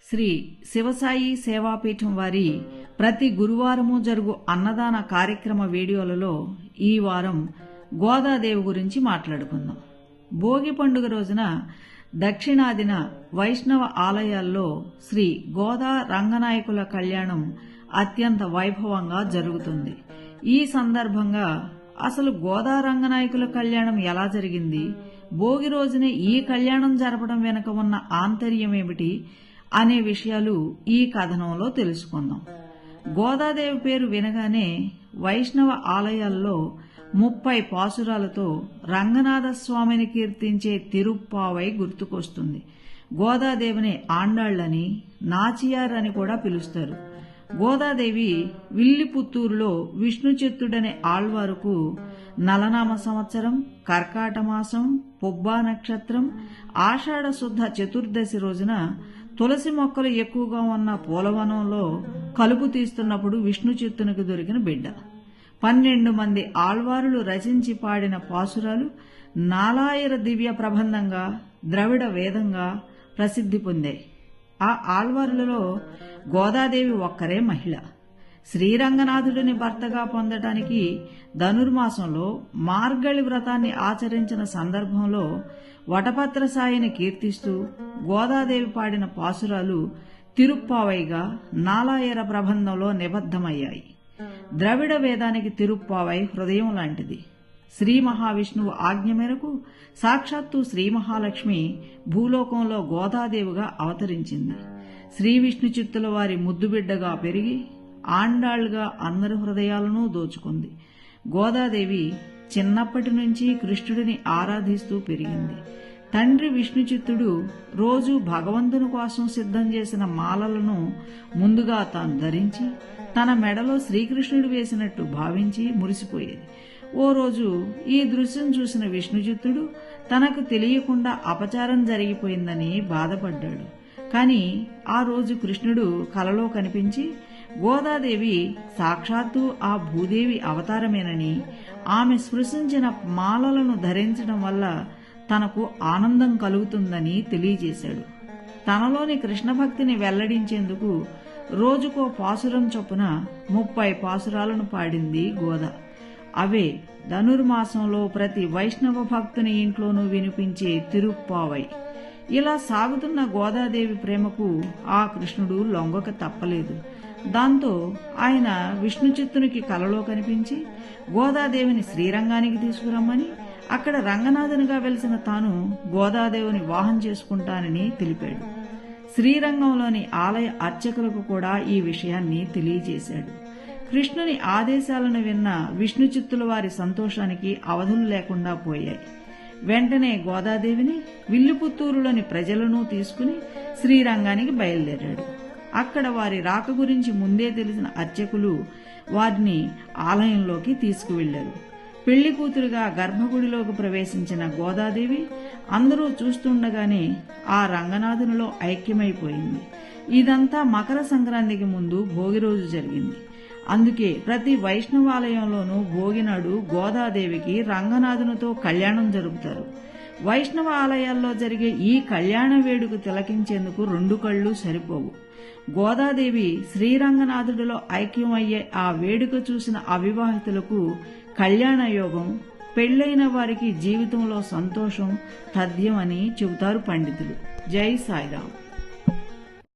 శ్రీ శివసాయి సేవాపీఠం వారి ప్రతి గురువారము జరుగు అన్నదాన కార్యక్రమ వీడియోలలో ఈ వారం గోదాదేవి గురించి మాట్లాడుకుందాం. భోగి పండుగ రోజున దక్షిణాదిన వైష్ణవ ఆలయాల్లో శ్రీ గోదా రంగనాయకుల కళ్యాణం అత్యంత వైభవంగా జరుగుతుంది. ఈ సందర్భంగా అసలు గోదా రంగనాయకుల కళ్యాణం ఎలా జరిగింది, భోగి రోజునే ఈ కళ్యాణం జరపడం వెనుక ఉన్న ఆంతర్యం ఏమిటి అనే విషయాలు ఈ కథనంలో తెలుసుకుందాం. గోదాదేవి పేరు వినగానే వైష్ణవ ఆలయాల్లో 30 పాసురాలతో రంగనాథ స్వామిని కీర్తించే తిరుప్పావై గుర్తుకొస్తుంది. గోదాదేవిని ఆండాళ్లని, నాచియార్ అని కూడా పిలుస్తారు. గోదాదేవి విల్లిపుత్తూరులో విష్ణుచిత్తుడనే ఆళ్వారుకు నలనామ సంవత్సరం, కర్కాట మాసం, పుబ్బా నక్షత్రం, ఆషాఢ శుద్ధ చతుర్దశి రోజున తులసి మొక్కలు ఎక్కువగా ఉన్న పూలవనంలో కలుపు తీస్తున్నప్పుడు విష్ణుచిత్తునికి దొరికిన బిడ్డ. 12 మంది ఆళ్వారులు రచించి పాడిన పాసురాలు నాలాయిర దివ్య ప్రబంధంగా, ద్రవిడ వేదంగా ప్రసిద్ధి పొందాయి. ఆ ఆళ్వారులలో గోదాదేవి ఒక్కరే మహిళ. శ్రీరంగనాథుడిని భర్తగా పొందటానికి ధనుర్మాసంలో మార్గళి వ్రతాన్ని ఆచరించిన సందర్భంలో వటపత్ర సాయిని కీర్తిస్తూ గోదాదేవి పాడిన పాసురాలు తిరుప్పావైగా నాలాయర ప్రబంధంలో నిబద్ధమయ్యాయి. ద్రవిడ వేదానికి తిరుప్పావై హృదయం లాంటిది. శ్రీ మహావిష్ణువు ఆజ్ఞ మేరకు సాక్షాత్తు శ్రీ మహాలక్ష్మి భూలోకంలో గోదాదేవిగా అవతరించింది. శ్రీ విష్ణు చిత్తుల వారి ముద్దుబిడ్డగా పెరిగి ఆండాళ్గా అందరి హృదయాలను దోచుకుంది. గోదాదేవి చిన్నప్పటి నుంచి కృష్ణుడిని ఆరాధిస్తూ పెరిగింది. తండ్రి విష్ణుచిత్తుడు రోజు భగవంతుని కోసం సిద్ధం చేసిన మాలలను ముందుగా తాను ధరించి తన మెడలో శ్రీకృష్ణుడు వేసినట్టు భావించి మురిసిపోయేది. ఓ రోజు ఈ దృశ్యం చూసిన విష్ణుచిత్తుడు తనకు తెలియకుండా అపచారం జరిగిపోయిందని బాధపడ్డాడు. కాని ఆ రోజు కృష్ణుడు కలలో కనిపించి గోదాదేవి సాక్షాత్తు ఆ భూదేవి అవతారమేనని, ఆమె స్పృశించిన మాలలను ధరించడం వల్ల తనకు ఆనందం కలుగుతుందని తెలియజేశాడు. తనలోని కృష్ణ భక్తిని వెల్లడించేందుకు రోజుకో పాసురం చొప్పున 30 పాసురాలను పాడింది గోదా. అవే ధనుర్మాసంలో ప్రతి వైష్ణవ భక్తుని ఇంట్లోనూ వినిపించే తిరుప్పావై. ఇలా సాగుతున్న గోదాదేవి ప్రేమకు ఆ కృష్ణుడు లొంగక తప్పలేదు. దాంతో ఆయన విష్ణుచిత్తునికి కలలో కనిపించి గోదాదేవిని శ్రీరంగానికి తీసుకురమ్మని, అక్కడ రంగనాథునిగా వెలిసిన తాను గోదాదేవిని వివాహం చేసుకుంటానని తెలిపాడు. శ్రీరంగంలోని ఆలయ అర్చకులకు కూడా ఈ విషయాన్ని తెలియజేశాడు. కృష్ణుని ఆదేశాలను విన్న విష్ణుచిత్తుల వారి సంతోషానికి అవధులు లేకుండా పోయాయి. వెంటనే గోదాదేవిని విల్లుపుత్తూరులోని ప్రజలను తీసుకుని శ్రీరంగానికి బయలుదేరాడు. అక్కడ వారి రాక గురించి ముందే తెలిసిన అర్చకులు వారిని ఆలయంలోకి తీసుకువెళ్లారు. పెళ్లి కూతురుగా గర్భగుడిలోకి ప్రవేశించిన గోదాదేవి అందరూ చూస్తుండగానే ఆ రంగనాథునిలో ఐక్యమైపోయింది. ఇదంతా మకర సంక్రాంతికి ముందు భోగి రోజు జరిగింది. అందుకే ప్రతి వైష్ణవాలయంలోనూ భోగినాడు గోదాదేవికి రంగనాథునితో కళ్యాణం జరుపుతారు. వైష్ణవ ఆలయాల్లో జరిగే ఈ కళ్యాణ వేడుక తిలకించేందుకు 2 కళ్ళు సరిపోవు. గోదాదేవి శ్రీరంగనాథుడిలో ఐక్యమయ్యే ఆ వేడుక చూసిన అవివాహితులకు కళ్యాణ యోగం, పెళ్లైన వారికి జీవితంలో సంతోషం తథ్యం అని చెబుతారు పండితులు. జై సాయిరాం.